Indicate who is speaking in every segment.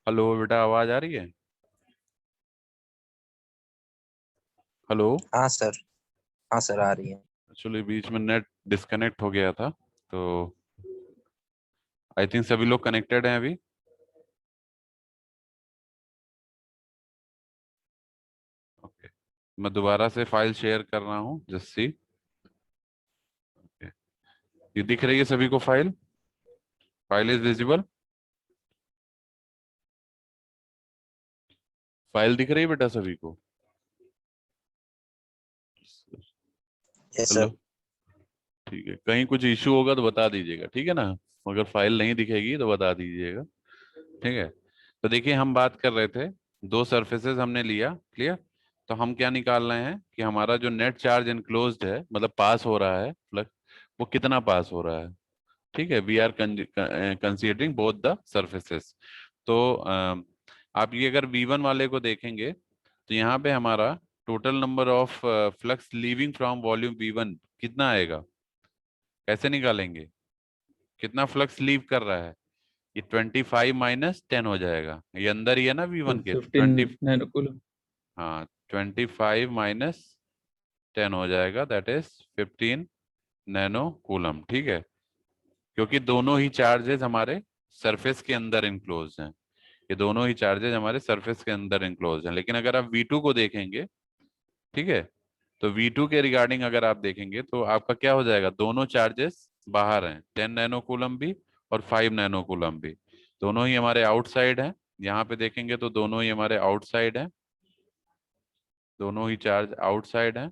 Speaker 1: Hello बेटा, आवाज आ रही है? हेलो।
Speaker 2: हाँ सर। हाँ सर, आ रही है।
Speaker 1: एक्चुअली बीच में नेट डिस्कनेक्ट हो गया था, तो आई थिंक सभी लोग कनेक्टेड हैं अभी। ओके, मैं दोबारा से फाइल शेयर कर रहा हूँ, जस्ट सी। ये दिख रही है सभी को? File file is visible. File दिख रही है बेटा सभी को?
Speaker 2: Yes
Speaker 1: hello.
Speaker 2: सर।
Speaker 1: ठीक है, कहीं कुछ इशू होगा तो बता दीजिएगा, ठीक है ना? अगर फाइल नहीं दिखेगी तो बता दीजिएगा, ठीक है? तो देखिए, हम बात कर रहे थे, दो सरफेसेस हमने लिया, क्लियर? तो हम क्या निकाल रहे हैं कि हमारा जो नेट चार्ज इनक्लोज्ड है, मतलब पास हो रहा है फ्लक्स, वो कितना पास हो रहा है। ठीक है, we are considering both the surfaces. तो आप ये अगर V1 वाले को देखेंगे, तो यहाँ पे हमारा total number of flux leaving from volume V1 कितना आएगा? कैसे निकालेंगे? कितना फ्लक्स लीव कर रहा है? ये 25 - 10 हो जाएगा। ये अंदर ही है ना V1 के, तो
Speaker 3: 15
Speaker 1: 20।
Speaker 3: Nano coulomb.
Speaker 1: हाँ, 25 - 10 हो जाएगा, दैट इज 15 नैनो कूलम, ठीक है? क्योंकि दोनों ही चार्जेस हमारे सरफेस के अंदर इनक्लोज हैं। ये दोनों ही चार्जेस हमारे सरफेस के अंदर इनक्लोज हैं। लेकिन अगर आप V2 को देखेंगे, ठीक है, तो V2 के रिगार्डिंग अगर आप देखेंगे तो आपका क्या हो जाएगा? दोनों चार्जेस बाहर हैं, 10 नैनो कूलम भी और 5 नैनो कूलम भी। दोनों ही हमारे आउटसाइड हैं। यहाँ पे देखेंगे तो दोनों ही हमारे आउटसाइड हैं, दोनों ही चार्ज आउटसाइड हैं।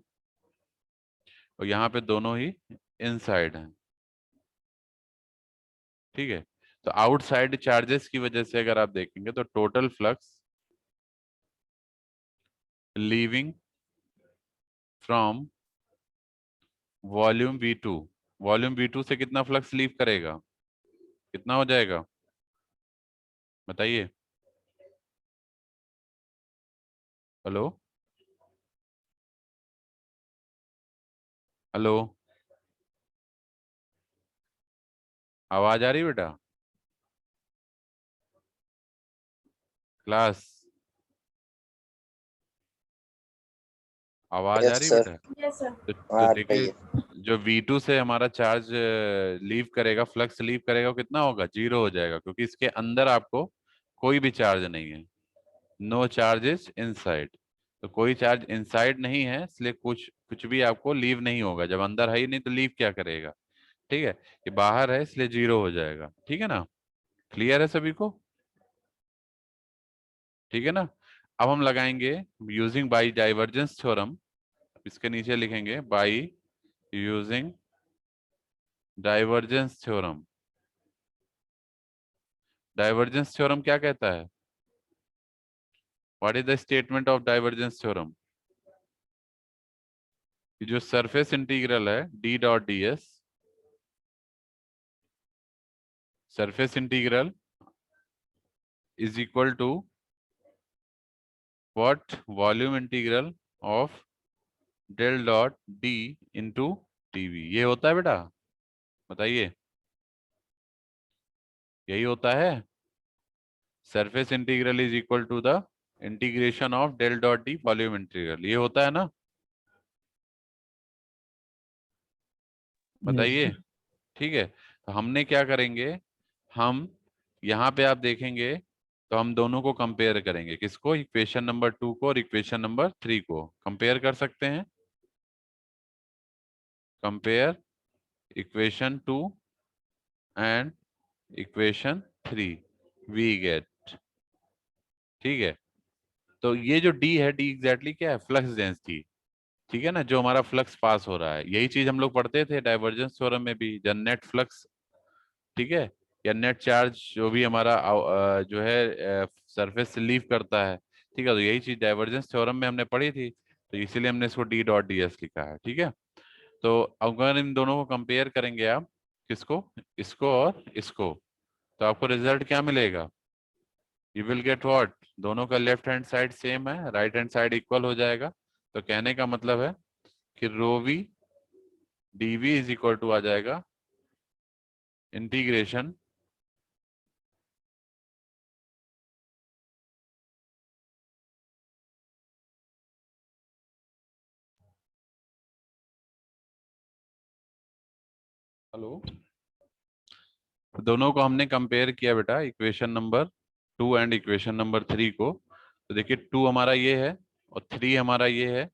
Speaker 1: और यहाँ पे दोनों ही इनसाइड हैं, ठीक है? तो आउटसाइड चार्जेस की वजह से अगर आप देखेंगे तो total flux leaving from volume V2, volume V2 से कितना फ्लक्स लीव करेगा? कितना हो जाएगा, बताइए? हेलो। हेलो, आवाज आ रही है बेटा? क्लास, आवाज आ
Speaker 2: यस
Speaker 1: रही है
Speaker 2: सर।
Speaker 1: बेटा?
Speaker 4: Yes sir.
Speaker 1: तो
Speaker 2: आ रही
Speaker 1: देखिए,
Speaker 2: है।
Speaker 1: जो V2 से हमारा चार्ज लीव करेगा, फ्लक्स लीव करेगा, वो कितना होगा? 0 हो जाएगा, क्योंकि इसके अंदर आपको कोई भी चार्ज नहीं है। No charges inside. तो कोई चार्ज इनसाइड नहीं है, इसलिए कुछ कुछ भी आपको लीव नहीं होगा। जब अंदर है ही नहीं तो लीव क्या करेगा? ठीक है, ये बाहर है इसलिए 0 हो जाएगा, ठीक है ना? क्लियर है सभी को? ठीक है ना? अब हम लगाएंगे यूजिंग बाई डाइवर्जेंस थ्योरम। इसके नीचे लिखेंगे by using divergence theorem. Divergence theorem क्या कहता है? What is the statement of divergence theorem? कि जो सरफेस इंटीग्रल है D.ds, surface integral is equal to what? Volume integral of del dot D into dV। ये होता है बेटा? बताइए, यही होता है? Surface integral is equal to the integration of del dot D volume integral, ये होता है ना?
Speaker 3: यस
Speaker 1: बताइए।
Speaker 3: सर।
Speaker 1: ठीक है, तो हमने क्या करेंगे, हम यहाँ पे आप देखेंगे तो हम दोनों को कंपेयर करेंगे। किसको? इक्वेशन नंबर 2 को और इक्वेशन नंबर 3 को कंपेयर कर सकते हैं। Compare equation 2 and equation 3, we get, ठीक है? तो ये जो डी है, डी एग्जैक्टली क्या है? फ्लक्स डेंसिटी, ठीक है ना? जो हमारा फ्लक्स पास हो रहा है, यही चीज हम लोग पढ़ते थे डाइवर्जेंस थ्योरम में भी, जब नेट फ्लक्स, ठीक है, या नेट चार्ज जो भी हमारा जो है सरफेस से लीव करता है, ठीक है? तो यही चीज डाइवर्जेंस थ्योरम में हमने पढ़ी थी, तो इसीलिए हमने इसको D.ds लिखा है, ठीक है? तो अगर इन दोनों को कंपेयर करेंगे आप, किसको? इसको और इसको, तो आपको रिजल्ट क्या मिलेगा? You will get what? दोनों का लेफ्ट हैंड साइड सेम है, राइट हैंड साइड इक्वल हो जाएगा। तो कहने का मतलब है कि rho V dV is equal to आ जाएगा इंटीग्रेशन हेलो, दोनों को हमने कंपेयर किया बेटा, equation number 2 and equation number 3 को। तो देखिए 2 हमारा ये है और 3 हमारा ये है।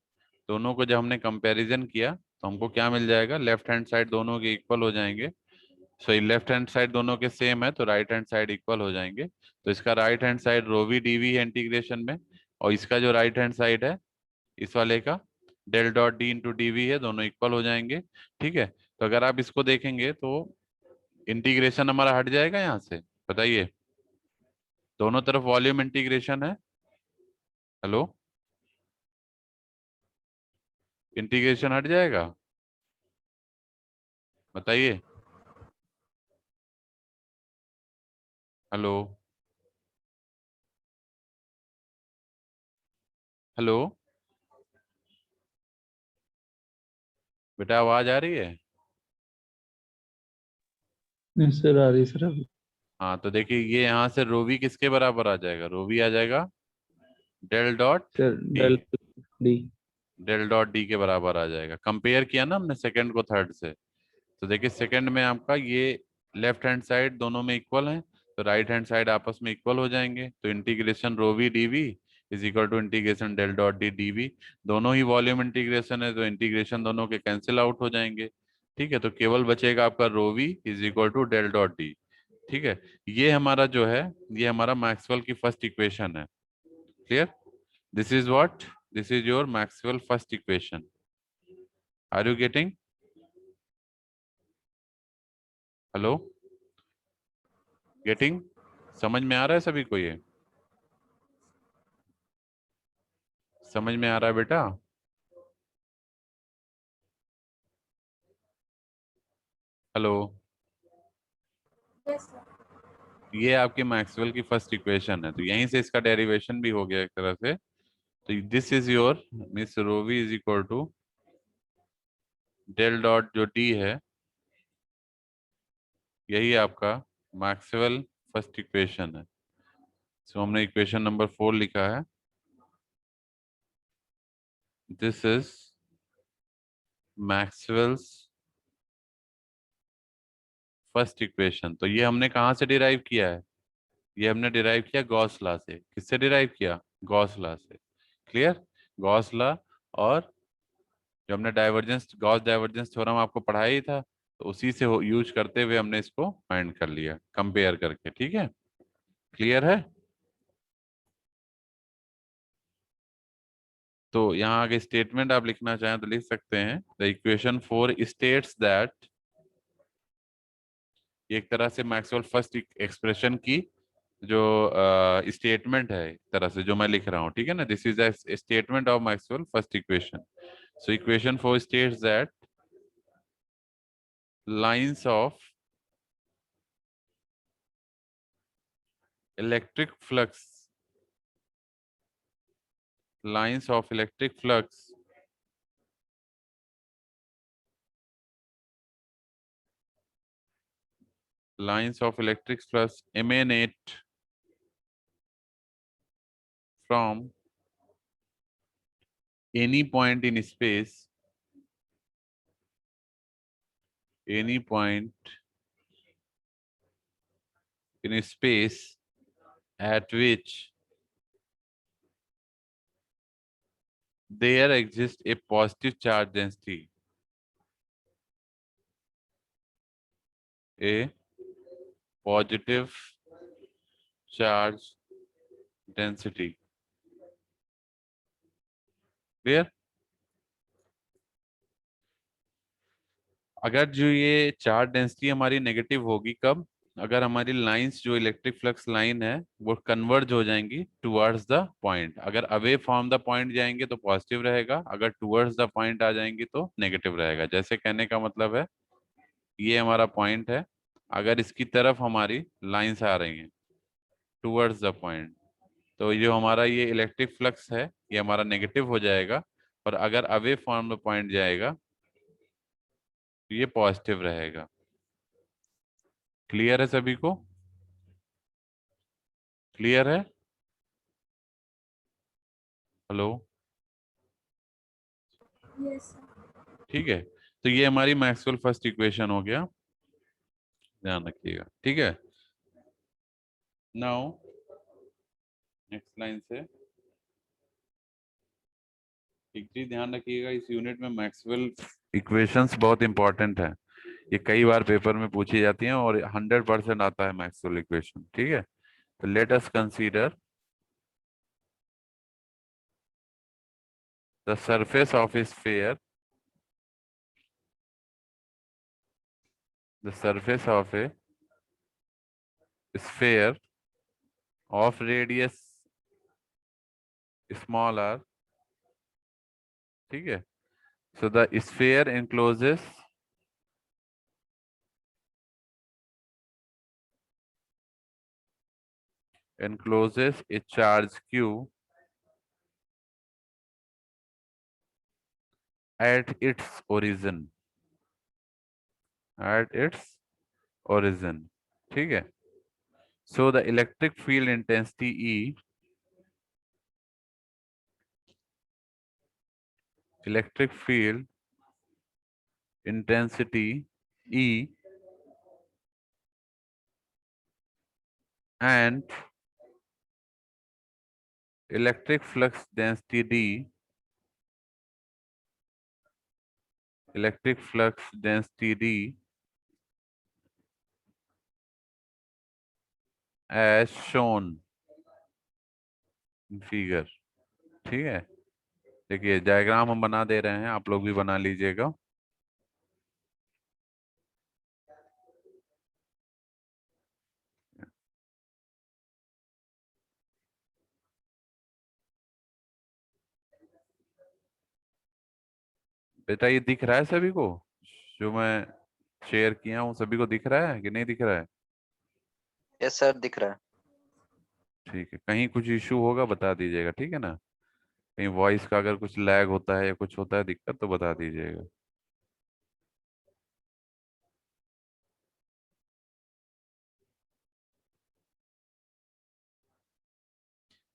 Speaker 1: दोनों को जब हमने कंपैरिजन किया तो हमको क्या मिल जाएगा, लेफ्ट हैंड साइड दोनों के इक्वल हो जाएंगे। सो लेफ्ट हैंड साइड दोनों के सेम है तो राइट हैंड साइड इक्वल हो जाएंगे। तो इसका right hand side rho V D V है इंटीग्रेशन में, और इसका जो राइट हैंड साइड है इस वाले का del dot D into D V है, दोनों इक्वल हो जाएंगे। ठीक है, तो अगर आप इसको देखेंगे तो इंटीग्रेशन हमारा हट जाएगा यहाँ से, बताइए। दोनों तरफ वॉल्यूम इंटीग्रेशन है। हेलो, इंटीग्रेशन हट जाएगा, बताइए। हेलो, हेलो बेटा, आवाज आ रही है?
Speaker 3: नहीं सर, आ रही सर अभी।
Speaker 1: हाँ, तो देखिए ये यहाँ से रो वी किसके बराबर आ जाएगा, रो वी आ जाएगा del dot
Speaker 3: sir
Speaker 1: D,
Speaker 3: del D.
Speaker 1: Del dot D के बराबर आ जाएगा। कंपेयर किया ना हमने सेकंड को थर्ड से, तो देखिए सेकंड में आपका ये लेफ्ट हैंड साइड दोनों में इक्वल है, तो राइट हैंड साइड आपस में इक्वल हो जाएंगे। तो integration rho V D V is equal to integration del dot D D V. दोनों ही वॉल्यूम इंटीग्रेशन है तो इंटीग्रेशन दोनों के कैंसिल आउट हो जाएंगे। ठीक है, तो केवल बचेगा आपका rho V is equal to del dot D. ठीक है, ये हमारा जो है, ये हमारा मैक्सवेल की फर्स्ट इक्वेशन है। Clear? This is what, this is your Maxwell first equation. Are you getting? Hello, getting? समझ में आ रहा है सभी को? ये समझ में आ रहा है बेटा? हेलो, ये आपकी मैक्सवेल की फर्स्ट इक्वेशन है, तो यहीं से इसका डेरिवेशन भी हो गया एक तरह से। तो this is your miss rho V is equal to del dot जो डी है, यही आपका मैक्सवेल फर्स्ट इक्वेशन है। सो हमने इक्वेशन नंबर 4 लिखा है, this is Maxwell's first equation. तो ये हमने कहाँ से डिराइव किया है, ये हमने डिराइव किया गॉस लॉ से। किससे डिराइव किया? गॉस लॉ से। क्लियर? गॉस लॉ, और जो हमने डाइवर्जेंस, गॉस डाइवर्जेंस थ्योरम आपको पढ़ाया ही था, तो उसी से यूज करते हुए हमने इसको फाइंड कर लिया कंपेयर करके। ठीक है, क्लियर है? तो यहाँ आगे स्टेटमेंट आप लिखना चाहें तो लिख सकते हैं, द इक्वेशन 4 स्टेट्स दैट, एक तरह से मैक्सवेल फर्स्ट एक्सप्रेशन की जो स्टेटमेंट है, एक तरह से जो मैं लिख रहा हूँ। ठीक है ना, this is a statement of Maxwell first equation. So equation 4 states that lines of electric flux, lines of electric flux emanate from any point in space, any point in space at which there exists a positive charge density, a positive charge density. Clear? अगर जो ये charge density हमारी negative होगी कब, अगर हमारी lines जो electric flux line है वो कन्वर्ज हो जाएंगी टुवर्ड्स द पॉइंट। अगर अवे फ्रॉम द पॉइंट जाएंगे तो पॉजिटिव रहेगा, अगर टुवर्ड्स द पॉइंट आ जाएंगी तो नेगेटिव रहेगा। जैसे कहने का मतलब है, ये हमारा पॉइंट है, अगर इसकी तरफ हमारी लाइंस आ रही हैं टुवर्ड्स द पॉइंट, तो ये जो हमारा ये इलेक्ट्रिक फ्लक्स है ये हमारा नेगेटिव हो जाएगा, और अगर अवे फ्रॉम द पॉइंट जाएगा तो ये पॉजिटिव रहेगा। क्लियर है सभी को? क्लियर है? Hello,
Speaker 4: yes sir.
Speaker 1: ठीक है, तो ये हमारी मैक्सवेल फर्स्ट इक्वेशन हो गया। ध्यान रखिएगा, ठीक है। नाउ नेक्स्ट लाइन से एक चीज ध्यान रखिएगा, इस यूनिट में मैक्सवेल इक्वेशंस बहुत इंपॉर्टेंट है। ये कई बार पेपर में पूछी जाती हैं और 100% आता है मैक्सवेल इक्वेशन, ठीक है। तो let us consider the surface of A sphere, the surface of a sphere of radius small r, ठीक है। so the sphere encloses a charge q at its origin, ठीक है। so the electric field intensity E, electric field intensity E and electric flux density D, electric flux density D as shown in figure, ठीक है। देखिए diagram हम बना दे रहे हैं, आप लोग भी बना लीजिएगा। बेटा ये दिख रहा है सभी को, जो मैं शेयर किया हूँ सभी को दिख रहा है कि नहीं दिख रहा है?
Speaker 2: यस सर, दिख रहा है।
Speaker 1: ठीक है, कहीं कुछ इशू होगा बता दीजिएगा, ठीक है ना। कहीं वॉइस का अगर कुछ लैग होता है या कुछ होता है दिक्कत तो बता दीजिएगा।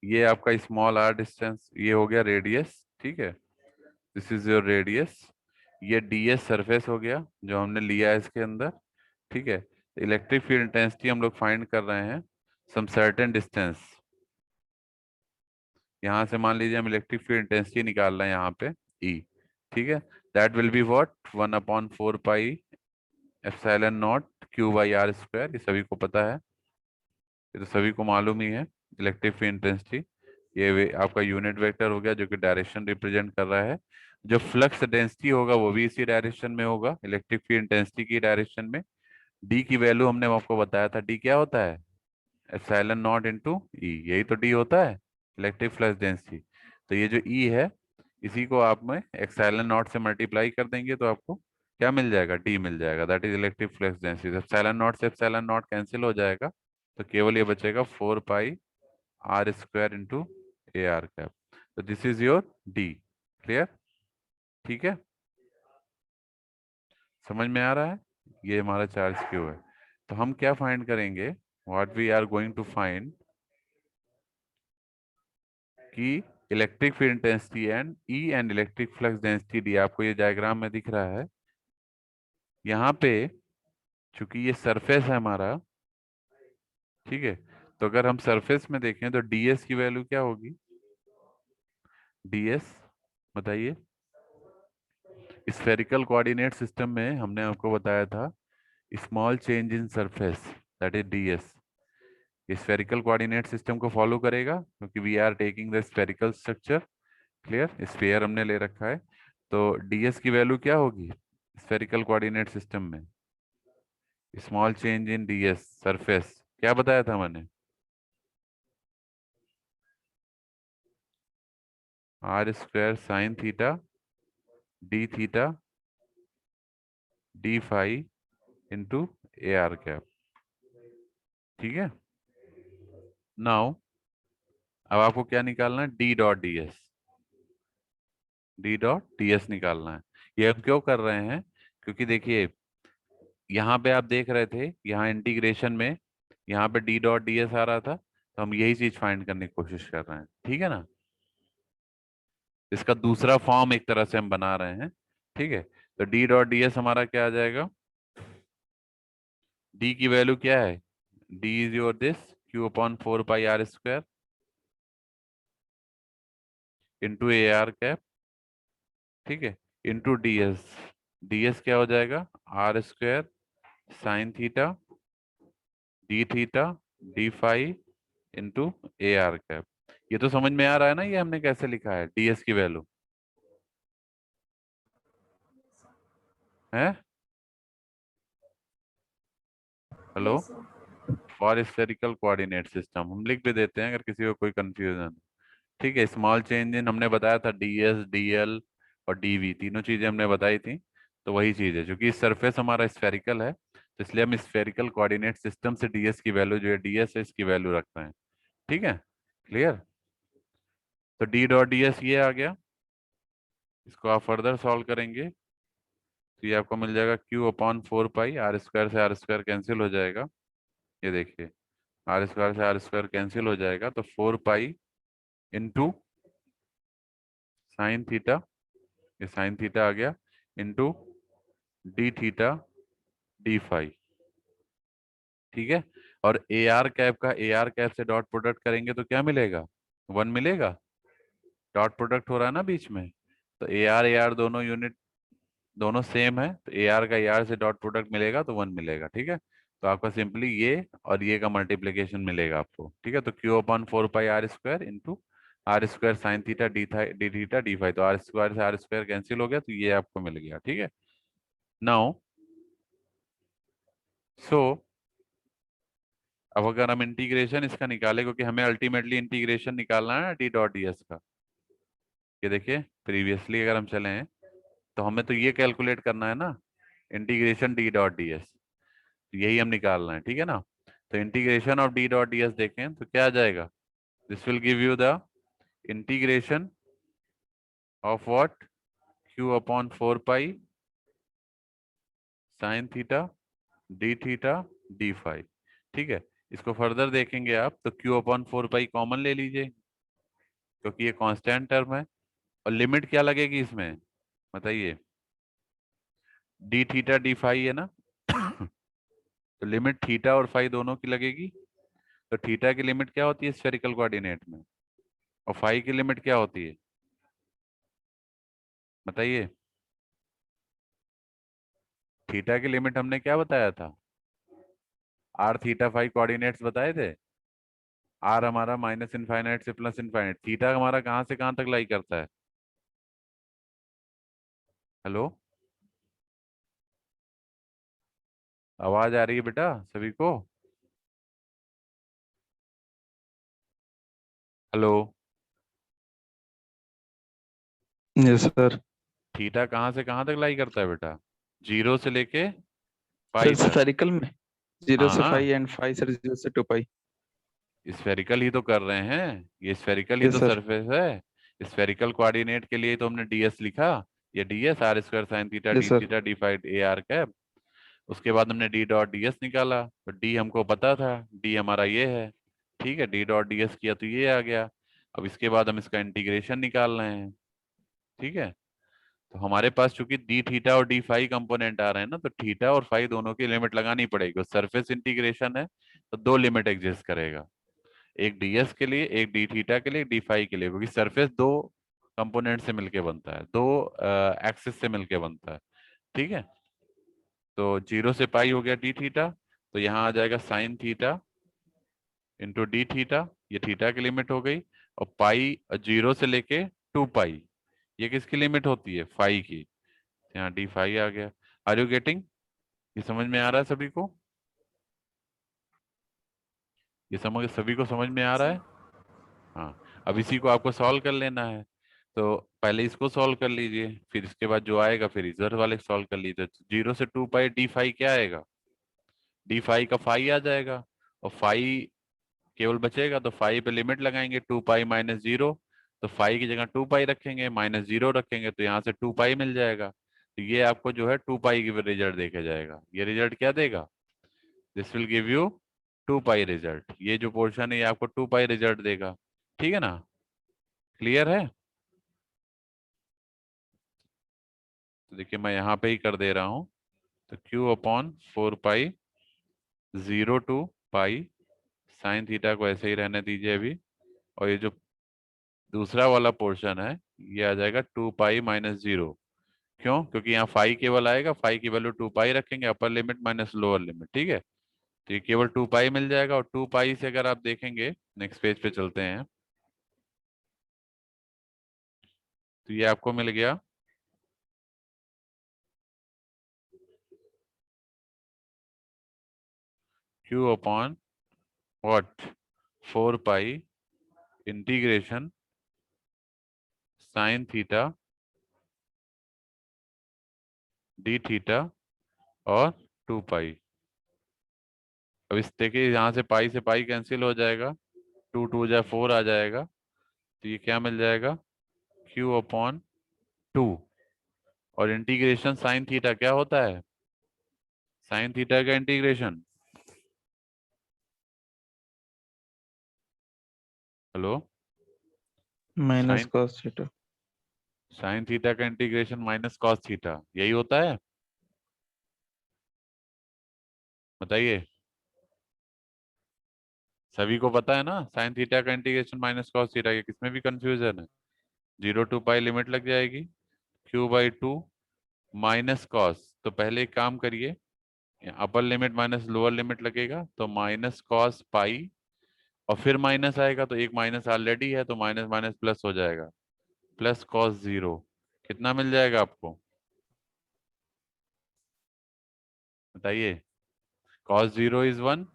Speaker 1: ये आपका स्मॉल आर डिस्टेंस, ये हो गया रेडियस, ठीक है। This is your radius. ये ds सरफेस हो गया जो हमने लिया है इसके अंदर, ठीक है। इलेक्ट्रिक फील्ड इंटेंसिटी हम लोग फाइंड कर रहे हैं सम सर्टेन डिस्टेंस। यहाँ से मान लीजिए हम इलेक्ट्रिक फील्ड इंटेंसिटी निकाल रहे हैं यहाँ पे E, ठीक है। That will be what 1/4 pi epsilon not Q by R square, ये सभी को पता है, ये तो सभी को मालूम ही है। इलेक्ट्रिक फील्ड इंटेंसिटी ये आपका यूनिट वेक्टर हो गया जो कि डायरेक्शन रिप्रेजेंट कर रहा है। जो फ्लक्स डेंसिटी होगा वो भी इसी डायरेक्शन में होगा, इलेक्ट्रिक फील्ड इंटेंसिटी की डायरेक्शन में। डी की वैल्यू हमने आपको बताया था, डी क्या होता है? एप्सिलॉन नॉट इंटू ई, यही तो डी होता है इलेक्ट्रिक फ्लक्स डेंसिटी। तो ये जो ई है इसी को आप में एप्सिलॉन नॉट से मल्टीप्लाई कर देंगे तो आपको क्या मिल जाएगा? डी मिल जाएगा, that is electric flux density. Epsilon naught से एप्सिलॉन नॉट कैंसिल हो जाएगा तो केवल ये बचेगा 4 pi are square into A R cap. तो this is your D. Clear? ठीक है, समझ में आ रहा है? ये हमारा चार्ज क्यू है। तो हम क्या फाइंड करेंगे? What we are going to find कि electric field intensity and E and electric flux density D, आपको ये डायग्राम में दिख रहा है। यहाँ पे चूंकि ये सरफेस है हमारा, ठीक है, तो अगर हम सरफेस में देखें तो ds की वैल्यू क्या होगी? ds बताइए। स्फेरिकल कोऑर्डिनेट सिस्टम में हमने आपको बताया था small change in surface that is ds। Spherical coordinate system को फॉलो करेगा क्योंकि we are taking the spherical structure. Clear? Sphere हमने ले रखा है तो ds की वैल्यू क्या होगी स्फेरिकल कोऑर्डिनेट सिस्टम में? Small change in ds surface क्या बताया था मैंने? r square sine theta d theta d phi into A R cap, ठीक है। नाउ अब आपको क्या निकालना है? d डॉट ds निकालना है। ये हम क्यों कर रहे हैं? क्योंकि देखिए यहाँ पे आप देख रहे थे यहाँ इंटीग्रेशन में यहाँ पे d डॉट ds आ रहा था तो हम यही चीज फाइंड करने की कोशिश कर रहे हैं, ठीक है ना। इसका दूसरा फॉर्म एक तरह से हम बना रहे हैं, ठीक है। तो d डॉट ds हमारा क्या आ जाएगा? डी की वैल्यू क्या है? D is your this Q upon 4 pi are square into A R cap, ठीक है, into D S. D S क्या हो जाएगा? R square sine theta D theta D phi into A R cap. ये तो समझ में आ रहा है ना, ये हमने कैसे लिखा है डी एस की वैल्यू है? Hello, for spherical coordinate system हम लिख भी देते हैं अगर किसी को कोई कंफ्यूजन। ठीक है, स्मॉल चेंज इन हमने बताया था, डी एस डी एल और डी वी तीनों चीजें हमने बताई थी। तो वही चीज है, क्योंकि सरफेस हमारा स्फेरिकल है तो इसलिए हम स्फेरिकल कोऑर्डिनेट सिस्टम से डीएस की वैल्यू जो है डीएस है इसकी वैल्यू रख रहे हैं। ठीक है, क्लियर? तो डी डॉट डी एस ये आ गया, इसको आप फर्दर सॉल्व करेंगे तो ये आपको मिल जाएगा Q upon 4 pi, are square से आर स्क्वायर कैंसिल हो जाएगा। ये देखिए, आर स्क्वायर से आर स्क्वायर कैंसिल हो जाएगा तो 4 पाई इंटू साइन थीटा, ये साइन थीटा आ गया, into D theta D phi. ठीक है, और ए आर कैप का ए आर कैप से डॉट प्रोडक्ट करेंगे तो क्या मिलेगा? 1 मिलेगा। डॉट प्रोडक्ट हो रहा है ना बीच में, तो ए आर दोनों यूनिट दोनों सेम है तो ए आर का ए आर से डॉट प्रोडक्ट मिलेगा तो 1 मिलेगा। ठीक है, तो आपका सिंपली ये और ये का मल्टीप्लीकेशन मिलेगा आपको। ठीक है, तो Q upon 4 pi are square into R square sine theta D theta D phi, तो आर स्क्वायर से आर स्क्वायर कैंसिल हो गया तो ये आपको मिल गया। ठीक है, नाउ सो अब अगर हम इंटीग्रेशन इसका निकाले, क्योंकि हमें अल्टीमेटली इंटीग्रेशन निकालना है डी डॉट डी एस का। ये देखिए, प्रीवियसली अगर हम चले हैं तो हमें तो ये कैलकुलेट करना है ना, integration D dot D S, यही हम निकालना है। ठीक है ना, तो integration of D dot D S देखें तो क्या आ जाएगा? This will give you the integration of what? Q upon 4 pi sine theta D theta D phi. ठीक है, इसको फर्दर देखेंगे आप तो क्यू अपॉन 4 पाई कॉमन ले लीजिए क्योंकि ये कांस्टेंट टर्म है। और लिमिट क्या लगेगी इसमें बताइए? डी थीटा डी फाई है ना तो लिमिट थीटा और फाई दोनों की लगेगी। तो थीटा की लिमिट क्या होती है स्फेरिकल कोऑर्डिनेट में, और फाई की लिमिट क्या होती है बताइए? थीटा की लिमिट हमने क्या बताया था? आर थीटा फाई कोऑर्डिनेट्स बताए थे। आर हमारा माइनस इनफाइनाइट से प्लस इनफाइनाइट, थीटा हमारा कहाँ से कहाँ तक लाई करता है? हेलो, आवाज आ रही है बेटा सभी को? Hello,
Speaker 3: yes sir.
Speaker 1: थीटा कहाँ से कहाँ तक लाई करता है बेटा? जीरो से लेके
Speaker 3: सर
Speaker 1: पाई तक।
Speaker 3: स्फेरिकल में 0
Speaker 1: हाँ
Speaker 3: से
Speaker 1: हाँ,
Speaker 3: 5 एंड 5 सर 0 से 2 पाई।
Speaker 1: स्फेरिकल ही तो कर रहे हैं, ये स्फेरिकल ही
Speaker 3: यस
Speaker 1: तो
Speaker 3: सर।
Speaker 1: सरफेस है। स्फेरिकल कोऑर्डिनेट के लिए तो हमने डीएस लिखा, ये D S R square sine theta
Speaker 3: yes
Speaker 1: D
Speaker 3: sir.
Speaker 1: Theta D five A are cap. उसके बाद हमने डी डॉट डीएस निकाला तो डी हमको पता था, डी हमारा ये है। ठीक है, डी डॉट डीएस किया तो ये आ गया। अब इसके बाद हम इसका इंटीग्रेशन निकाल रहे हैं। ठीक है, तो हमारे पास चूंकि डी थीटा और डी फाई कंपोनेंट आ रहे हैं ना, तो थीटा और फाई दोनों की लिमिट लगानी पड़ेगी। सरफेस इंटीग्रेशन है तो दो लिमिट एग्जिस्ट करेगा, एक डीएस के लिए, एक डी थीटा के लिए, एक डी फाई के लिए, क्योंकि सरफेस दो कंपोनेंट से मिलके बनता है, दो एक्सिस से मिलके बनता है। ठीक है, तो 0 से पाई हो गया डी थीटा, तो यहाँ आ जाएगा sine theta into D theta, ये थीटा की लिमिट हो गई। और पाई 0 से लेके 2 पाई, ये किसकी लिमिट होती है? फाई की। यहाँ डी फाई आ गया। Are you getting? ये समझ में आ रहा है सभी को? ये समझ सभी को समझ में आ रहा है? हाँ, अब इसी को आपको सॉल्व कर लेना है। तो पहले इसको सॉल्व कर लीजिए, फिर इसके बाद जो आएगा फिर इधर वाले सॉल्व कर लीजिए। 0 से 2 पाई डी फाई क्या आएगा? डी फाई का फाई आ जाएगा, और फाई केवल बचेगा तो फाई पे लिमिट लगाएंगे 2 पाई माइनस 0। तो फाई की जगह 2 पाई रखेंगे, माइनस 0 रखेंगे तो यहाँ से 2 पाई मिल जाएगा। तो ये आपको जो है 2 पाई की रिजल्ट देखा जाएगा। ये रिजल्ट क्या देगा? This will give you 2 pi result. ये जो पोर्शन है ये आपको 2 पाई रिजल्ट देगा। ठीक है ना, क्लियर है? तो देखिए मैं यहाँ पे ही कर दे रहा हूँ। तो Q upon 4 pi 0 to pi, sine theta को ऐसे ही रहने दीजिए अभी, और ये जो दूसरा वाला पोर्शन है ये आ जाएगा 2 पाई-0। क्यों? क्योंकि यहाँ फाई केवल आएगा, फाई की वैल्यू 2 पाई रखेंगे, upper limit minus lower limit, ठीक है। तो ये केवल 2 पाई मिल जाएगा, और 2 पाई से अगर आप देखेंगे, नेक्स्ट पेज पे चलते हैं, तो ये आपको मिल गया Q upon what, 4 pi integration sign theta D theta और 2 पाई। अब इस देखिए यहाँ से पाई से पाई कैंसिल हो जाएगा, 2 2 जा 4 आ जाएगा, तो ये क्या मिल जाएगा, Q अपॉन 2। और इंटीग्रेशन साइन थीटा क्या होता है, साइन थीटा का integration, hello,
Speaker 3: minus
Speaker 1: sine
Speaker 3: cos theta.
Speaker 1: Sine theta का इंटीग्रेशन माइनस कॉस थीटा, यही होता है, बताइए। सभी को पता है ना, साइन थीटा का इंटीग्रेशन माइनस कॉस थीटा, ये किसमें भी कंफ्यूजन है। 0 टू पाई लिमिट लग जाएगी, Q/2 माइनस कॉस, तो पहले एक काम करिए, upper limit minus lower limit लगेगा, तो माइनस कॉस पाई, और फिर माइनस आएगा, तो एक माइनस ऑलरेडी है, तो माइनस माइनस प्लस हो जाएगा, प्लस कॉस 0। कितना मिल जाएगा आपको, बताइए। कॉस 0 इज 1,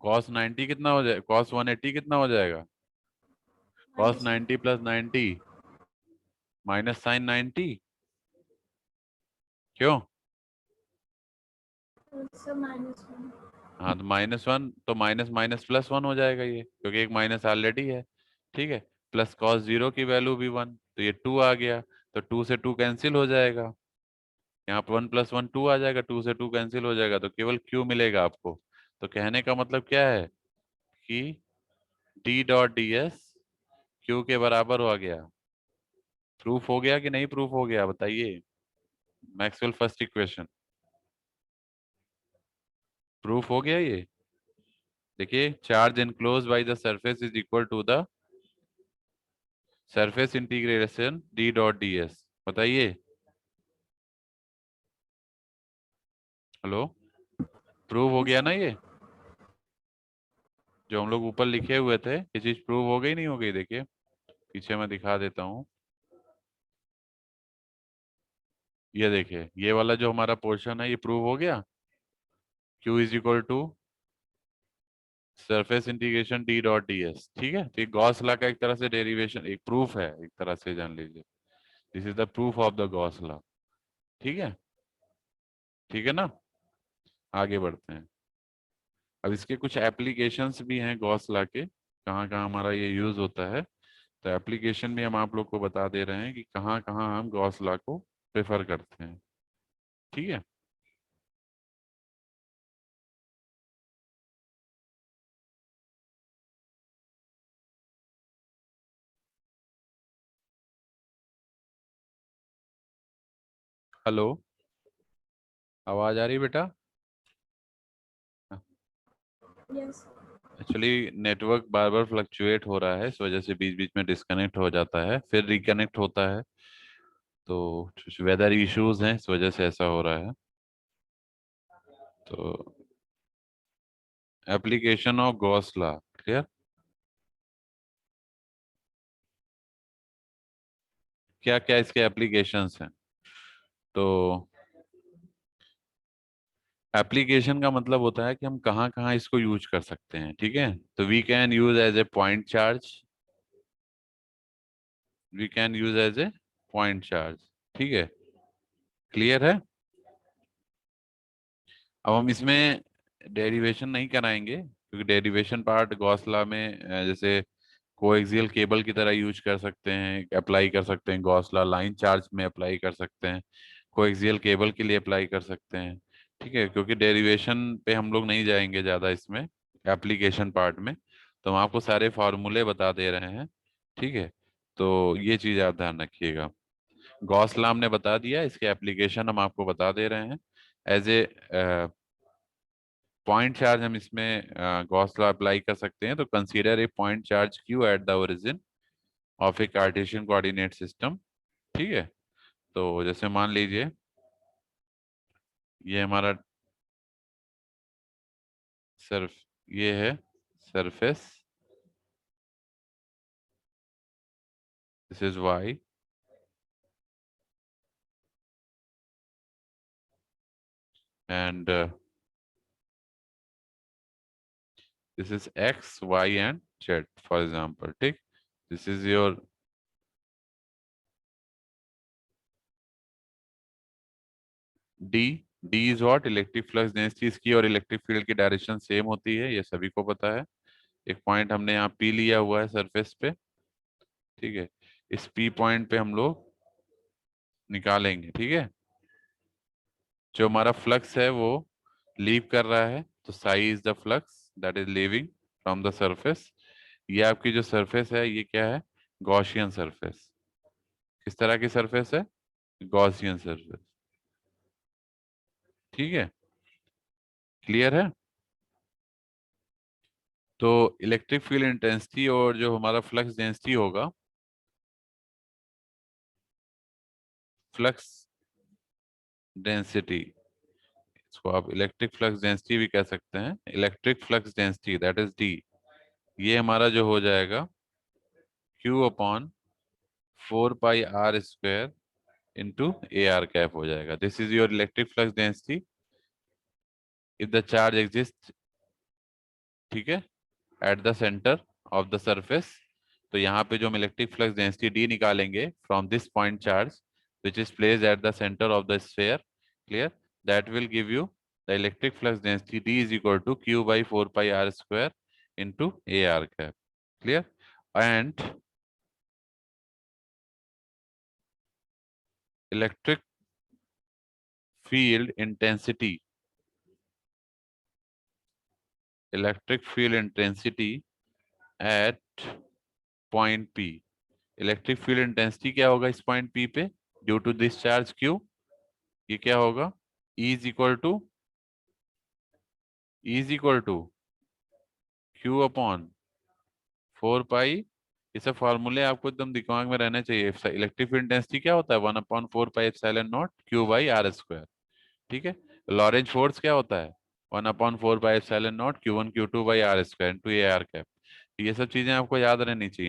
Speaker 1: कॉस 90 कितना हो जाएगा, कॉस 180 कितना हो जाएगा, कॉस 90 प्लस 90 माइनस साइन 90, क्यों? हाँ, तो -1, तो माइनस माइनस प्लस 1 हो जाएगा ये, क्योंकि एक माइनस ऑलरेडी है, ठीक है। प्लस कॉस 0 की वैल्यू भी 1, तो ये 2 आ गया, तो 2 से 2 कैंसिल हो जाएगा, यहाँ पर 1 + 1 2 आ जाएगा, 2 से 2 कैंसिल हो जाएगा, तो केवल Q मिलेगा आपको। तो कहने का मतलब क्या है कि D.ds Q के बराबर हो गया। प्रूफ हो गया कि नहीं प्रूफ हो गया, बताइए। मैक्सवेल फर्स्ट इक्वेशन प्रूफ हो गया ये। देखिए, charge enclose by the surface is equal to the surface integration D.ds, बताइए। हेलो, प्रूव हो गया ना ये, जो हम लोग ऊपर लिखे हुए थे, ये चीज प्रूव हो गई नहीं हो गई, देखिए पीछे मैं दिखा देता हूँ। ये देखिए, ये वाला जो हमारा पोर्शन है ये प्रूव हो गया, Q is equal to surface integration D.ds, ठीक है। तो ये गॉस लॉ का एक तरह से डेरिवेशन, एक प्रूफ है, एक तरह से जान लीजिए, this is the proof of the Gauss law, ठीक है, ठीक है ना। आगे बढ़ते हैं, अब इसके कुछ एप्लीकेशंस भी हैं गॉस लॉ के, कहाँ कहाँ हमारा ये यूज होता है। तो एप्लीकेशन भी हम आप लोग को बता दे रहे हैं कि कहाँ कहाँ हम गॉस लॉ को प्रेफर करते हैं, ठीक है। हेलो, आवाज आ रही है बेटा? एक्चुअली नेटवर्क बार बार फ्लक्चुएट हो रहा है, इस वजह से बीच बीच में डिस्कनेक्ट हो जाता है, फिर रिकनेक्ट होता है, तो कुछ वेदर इश्यूज हैं, इस वजह से ऐसा हो रहा है। तो application of Gauss law clear, क्या क्या इसके एप्लीकेशंस हैं। तो एप्लीकेशन का मतलब होता है कि हम कहाँ कहाँ इसको यूज कर सकते हैं, ठीक है। तो we can use as a point charge, we can use as a point charge, ठीक है, क्लियर है। अब हम इसमें डेरिवेशन नहीं कराएंगे, क्योंकि डेरिवेशन पार्ट गॉस लॉ में जैसे कोएक्सियल केबल की तरह यूज कर सकते हैं, अप्लाई कर सकते हैं गॉस लॉ, लाइन चार्ज में अप्लाई कर सकते हैं, कोएक्सियल केबल के लिए अप्लाई कर सकते हैं, ठीक है। क्योंकि डेरिवेशन पे हम लोग नहीं जाएंगे ज़्यादा इसमें, एप्लीकेशन पार्ट में, तो हम आपको सारे फार्मूले बता दे रहे हैं, ठीक है। तो ये चीज़ आप ध्यान रखिएगा, गॉस लॉ हमने बता दिया, इसके एप्लीकेशन हम आपको बता दे रहे हैं। एज ए पॉइंट चार्ज हम इसमें गॉस लॉ अप्लाई कर सकते हैं। तो consider a point charge Q at the origin of A Cartesian coordinate system. ठीक है, तो जैसे मान लीजिए ये हमारा सर्फ ये है surface, this is y, and this is x, y and z, for example. ठीक, this is your d, d is what, electric flux density. इसकी और इलेक्ट्रिक फील्ड की डायरेक्शन सेम होती है, ये सभी को पता है। एक पॉइंट हमने यहाँ P लिया हुआ है सरफेस पे, ठीक है, इस P पॉइंट पे हम लोग निकालेंगे। ठीक है, जो हमारा फ्लक्स है वो लीव कर रहा है, तो Sai is the flux that is leaving from the surface. ये आपकी जो सरफेस है ये क्या है, गॉसियन सरफेस। किस तरह की सरफेस है, गॉसियन सरफेस। ठीक है, क्लियर है। तो इलेक्ट्रिक फील्ड इंटेंसिटी और जो हमारा फ्लक्स डेंसिटी होगा, फ्लक्स डेंसिटी, इसको आप इलेक्ट्रिक फ्लक्स डेंसिटी भी कह सकते हैं, electric flux density that is D, ये हमारा जो हो जाएगा Q upon 4πr² into AR cap हो जाएगा। This is your electric flux density if the charge exist, ठीक है, eight the centre of the surface. तो यहाँ पे जो हम इलेक्ट्रिक फ्लक्स डेंसिटी डी निकालेंगे from this point charge which is placed at the centre of the sphere, clear, that will give you the electric flux density D is equal to Q by 4πr² into AR cap, clear. And electric field intensity, electric field intensity at point P, electric field intensity क्या होगा इस point P पे due to this charge Q, ये क्या होगा, E is equal to Q upon 4π। ये सब फॉर्मूले आपको एकदम दिमाग में रहने चाहिए। इलेक्ट्रिक फील्ड इंटेंसिटी क्या होता है, 1/4πε0 Q/r²। ठीक है, लॉरेंज फोर्स क्या होता है, 1/4πε0 Q1 Q2/r² into AR cap. ये सब चीजें आपको याद रहनी चाहिए।